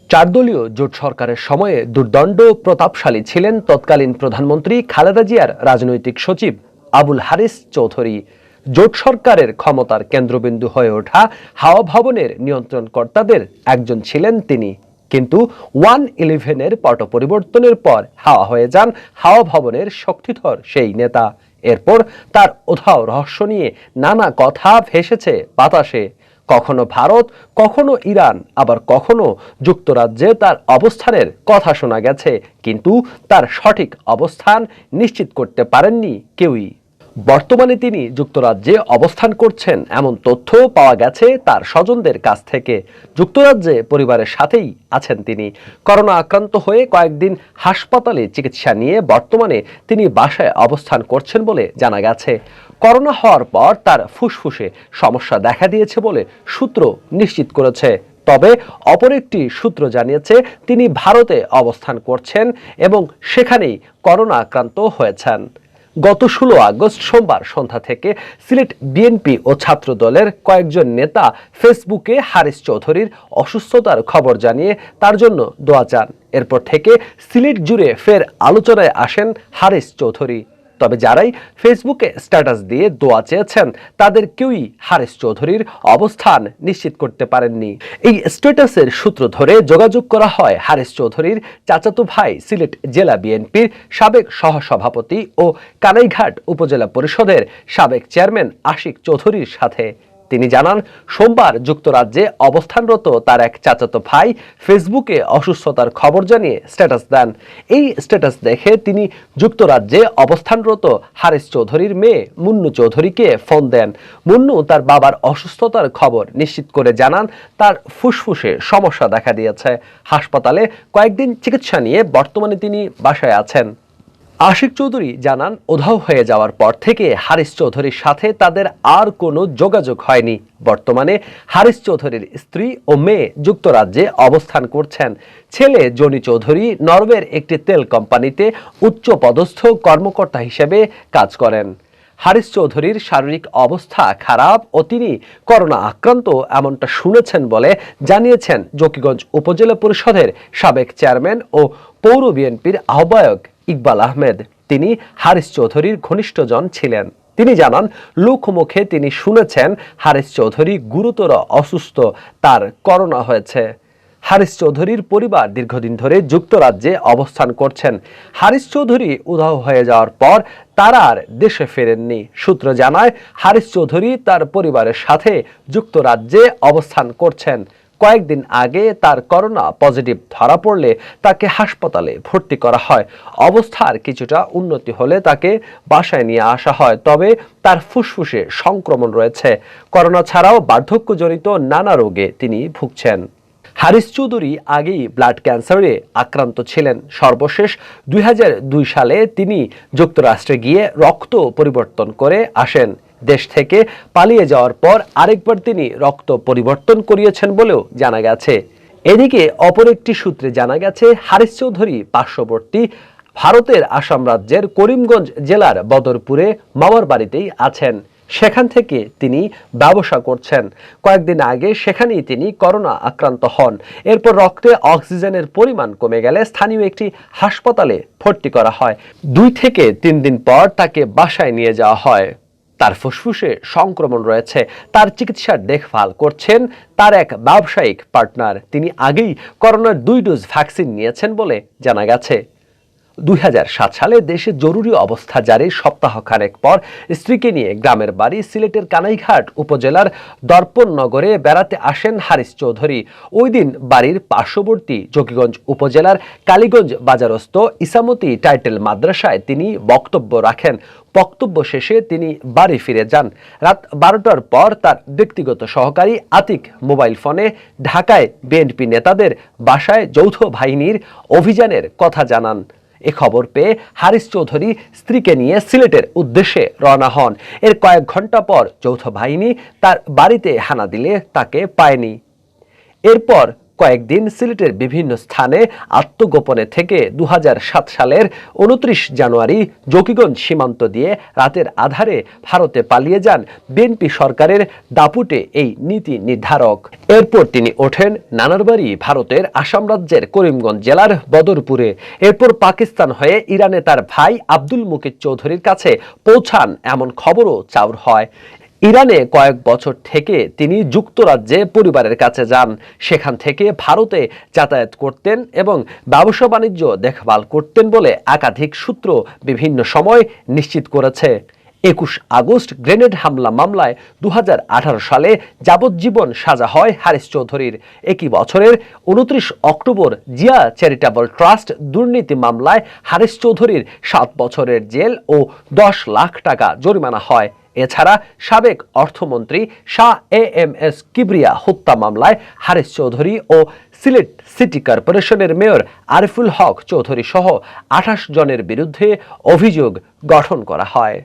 চারদলীয় জোট সরকারের সময়ে দুর্দণ্ড প্রতাপশালী ছিলেন তৎকালীন প্রধানমন্ত্রী খালেদা জিয়ার রাজনৈতিক সচিব আবুল হারিস চৌধুরী। জোট সরকারের ক্ষমতার কেন্দ্রবিন্দু হয়ে ওঠা হাওয়া ভবনের নিয়ন্ত্রণকর্তাদের একজন ছিলেন তিনি। কিন্তু 1-11-এর পট পরিবর্তনের পর হাওয়া হয়ে যান হাওয়া ভবনের শক্তিধর সেই নেতা। এরপর তার উধাও রহস্য নিয়ে নানা কথা ভেসেছে বাতাসে। কখনো ভারত, কখনো ইরান, আবার কখনো যুক্তরাজ্যে তার অবস্থানের কথা শোনা গেছে, কিন্তু তার সঠিক অবস্থান নিশ্চিত করতে পারেননি কেউই। বর্তমানে তিনি যুক্তরাজ্যে অবস্থান করছেন এমন তথ্য পাওয়া গেছে তার স্বজনদের কাছ থেকে। যুক্তরাজ্যে পরিবারের সাথেই আছেন তিনি। করোনা আক্রান্ত হয়ে কয়েকদিন হাসপাতালে চিকিৎসা নিয়ে বর্তমানে তিনি বাসায় অবস্থান করছেন বলে জানা গেছে। করোনা হওয়ার পর তার ফুসফুসে সমস্যা দেখা দিয়েছে বলে সূত্র নিশ্চিত করেছে। তবে অপর একটি সূত্র জানিয়েছে তিনি ভারতে অবস্থান করছেন এবং সেখানেই করোনা আক্রান্ত হয়েছেন। গত 16 আগস্ট সোমবার সন্ধ্যা থেকে সিলেট বিএনপি ও ছাত্র দলের কয়েকজন নেতা ফেসবুকে হারিস চৌধুরীর অসুস্থতার খবর জানিয়ে তার জন্য দোয়া চান। এরপর থেকে সিলেট জুড়ে ফের আলোচনায় আসেন হারিস চৌধুরী। তবে যারাই ফেসবুকে স্ট্যাটাস দিয়ে দোয়া চেয়েছেন তাদের কেউই হারিস চৌধুরীর অবস্থান নিশ্চিত করতে পারেননি। এই স্ট্যাটাসের সূত্র ধরে যোগাযোগ করা হয় হারিস চৌধুরীর চাচাতো ভাই সিলেট জেলা বিএনপির সাবেক সহসভাপতি ও কানাইঘাট উপজেলা পরিষদের সাবেক চেয়ারম্যান আশিক চৌধুরীর সাথে। তিনি জানান, সোমবার যুক্তরাজ্যে অবস্থানরত তার এক চাচাতো ভাই ফেসবুকে অসুস্থতার খবর জানিয়ে স্ট্যাটাস দেন। এই স্ট্যাটাস দেখে তিনি যুক্তরাজ্যে অবস্থানরত হারিস চৌধুরীর মেয়ে মুন্নু চৌধুরীকে ফোন দেন। মুন্নু তার বাবার অসুস্থতার খবর নিশ্চিত করে জানান তার ফুসফুসে সমস্যা দেখা দিয়েছে। হাসপাতালে কয়েকদিন চিকিৎসা নিয়ে বর্তমানে তিনি বাসায় আছেন। আশিক চৌধুরী জানান, উধাও হয়ে যাওয়ার পর থেকে হারিস চৌধুরীর সাথে তাদের আর কোনো যোগাযোগ হয়নি। বর্তমানে হারিস চৌধুরীর স্ত্রী ও মেয়ে যুক্তরাজ্যে অবস্থান করছেন। ছেলে জনি চৌধুরী নরওয়ের একটি তেল কোম্পানিতে উচ্চ পদস্থ কর্মকর্তা হিসেবে কাজ করেন। হারিস চৌধুরীর শারীরিক অবস্থা খারাপ ও তিনি করোনা আক্রান্ত এমনটা শুনেছেন বলে জানিয়েছেন জকিগঞ্জ উপজেলা পরিষদের সাবেক চেয়ারম্যান ও পৌর বিএনপির আহ্বায়ক ইকবাল আহমেদ। তিনি হারিস চৌধুরীর ঘনিষ্ঠজন ছিলেন। তিনি জানান, লোকমুখে তিনি শুনেছেন হারিস চৌধুরী গুরুতর অসুস্থ, তার করোনা হয়েছে। হারিস চৌধুরীর পরিবার দীর্ঘদিন ধরে যুক্তরাজ্যে অবস্থান করছেন। হারিস চৌধুরী উধাও হয়ে যাওয়ার পর তারা আর দেশে ফেরেননি। সূত্র জানায়, হারিস চৌধুরী তার পরিবারের সাথে যুক্তরাজ্যে অবস্থান করছেন। কয়েকদিন আগে তার করোনা পজিটিভ ধরা পড়লে তাকে হাসপাতালে ভর্তি করা হয়। অবস্থার কিছুটা উন্নতি হলে তাকে বাসায় নিয়ে আসা হয়। তবে তার ফুসফুসে সংক্রমণ রয়েছে। করোনা ছাড়াও বার্ধক্যজনিত নানা রোগে তিনি ভুগছেন। হারিস চৌধুরী আগেই ব্লাড ক্যান্সারে আক্রান্ত ছিলেন। সর্বশেষ 2002 সালে তিনি যুক্তরাষ্ট্রে গিয়ে রক্ত পরিবর্তন করে আসেন। দেশ থেকে পালিয়ে যাওয়ার পর আরেকবার তিনি রক্ত পরিবর্তন করিয়েছেন বলেও জানা গেছে। এদিকে অপর একটি সূত্রে জানা গেছে হারিস চৌধুরী পার্শ্ববর্তী ভারতের আসাম রাজ্যের করিমগঞ্জ জেলার বদরপুরে মামার বাড়িতেই আছেন। সেখান থেকে তিনি ব্যবসা করছেন। কয়েকদিন আগে সেখানেই তিনি করোনা আক্রান্ত হন। এরপর রক্তে অক্সিজেনের পরিমাণ কমে গেলে স্থানীয় একটি হাসপাতালে ভর্তি করা হয়। 2 থেকে 3 দিন পর তাকে বাসায় নিয়ে যাওয়া হয়। তার ফুসফুসে সংক্রমণ রয়েছে। তার চিকিৎসার দেখভাল করছেন তার এক ব্যবসায়িক পার্টনার। তিনি আগেই করোনার 2 ডোজ ভ্যাকসিন নিয়েছেন বলে জানা গেছে। 2007 সালে দেশে জরুরি অবস্থা জারির সপ্তাহখানেক পর স্ত্রীকে নিয়ে গ্রামের বাড়ি সিলেটের কানাইঘাট উপজেলার দর্পণনগরে বেড়াতে আসেন হারিস চৌধুরী। ওই দিন বাড়ির পার্শ্ববর্তী জকিগঞ্জ উপজেলার কালীগঞ্জ বাজারস্থ ইসামতি টাইটেল মাদ্রাসায় তিনি বক্তব্য রাখেন। বক্তব্য শেষে তিনি বাড়ি ফিরে যান। রাত 12টার পর তার ব্যক্তিগত সহকারী আতিক মোবাইল ফোনে ঢাকায় বিএনপি নেতাদের বাসায় যৌথ বাহিনীর অভিযানের কথা জানান। এ খবর পেয়ে হারিস চৌধুরী স্ত্রীকে নিয়ে সিলেটের উদ্দেশ্যে রওনা হন। এর কয়েক ঘন্টা পর যৌথ বাহিনী তার বাড়িতে হানা দিলে তাকে পায়নি। এরপর কয়েকদিন সিলেটের বিভিন্ন স্থানে আত্মগোপনে থেকে 2007 সালের 29 জানুয়ারি জকিগঞ্জ সীমান্ত দিয়ে রাতের আধারে ভারতে পালিয়ে যান বিএনপি সরকারের দাপুটে এই নীতি নির্ধারক। এরপর তিনি ওঠেন নানার বাড়ি ভারতের আসাম রাজ্যের করিমগঞ্জ জেলার বদরপুরে। এরপর পাকিস্তান হয়ে ইরানে তার ভাই আব্দুল মুকিত চৌধুরীর কাছে পৌঁছান এমন খবরও চাউর হয়। ইরানে কয়েক বছর থেকে তিনি যুক্তরাজ্যে পরিবারের কাছে যান। সেখান থেকে ভারতে যাতায়াত করতেন এবং ব্যবসা বাণিজ্য দেখভাল করতেন বলে একাধিক সূত্র বিভিন্ন সময় নিশ্চিত করেছে। 21 আগস্ট গ্রেনেড হামলা মামলায় 2018 সালে যাবজ্জীবন সাজা হয় হারিস চৌধুরীর। একই বছরের 29 অক্টোবর জিয়া চ্যারিটেবল ট্রাস্ট দুর্নীতি মামলায় হারিস চৌধুরীর 7 বছরের জেল ও 10 লাখ টাকা জরিমানা হয়। এছাড়া সাবেক অর্থমন্ত্রী শাহ এএমএস কিবরিয়া হত্যা মামলায় হারিস চৌধুরী ও সিলেট সিটি কর্পোরেশনের মেয়র আরিফুল হক চৌধুরী সহ 28 জনের বিরুদ্ধে অভিযোগ গঠন করা হয়।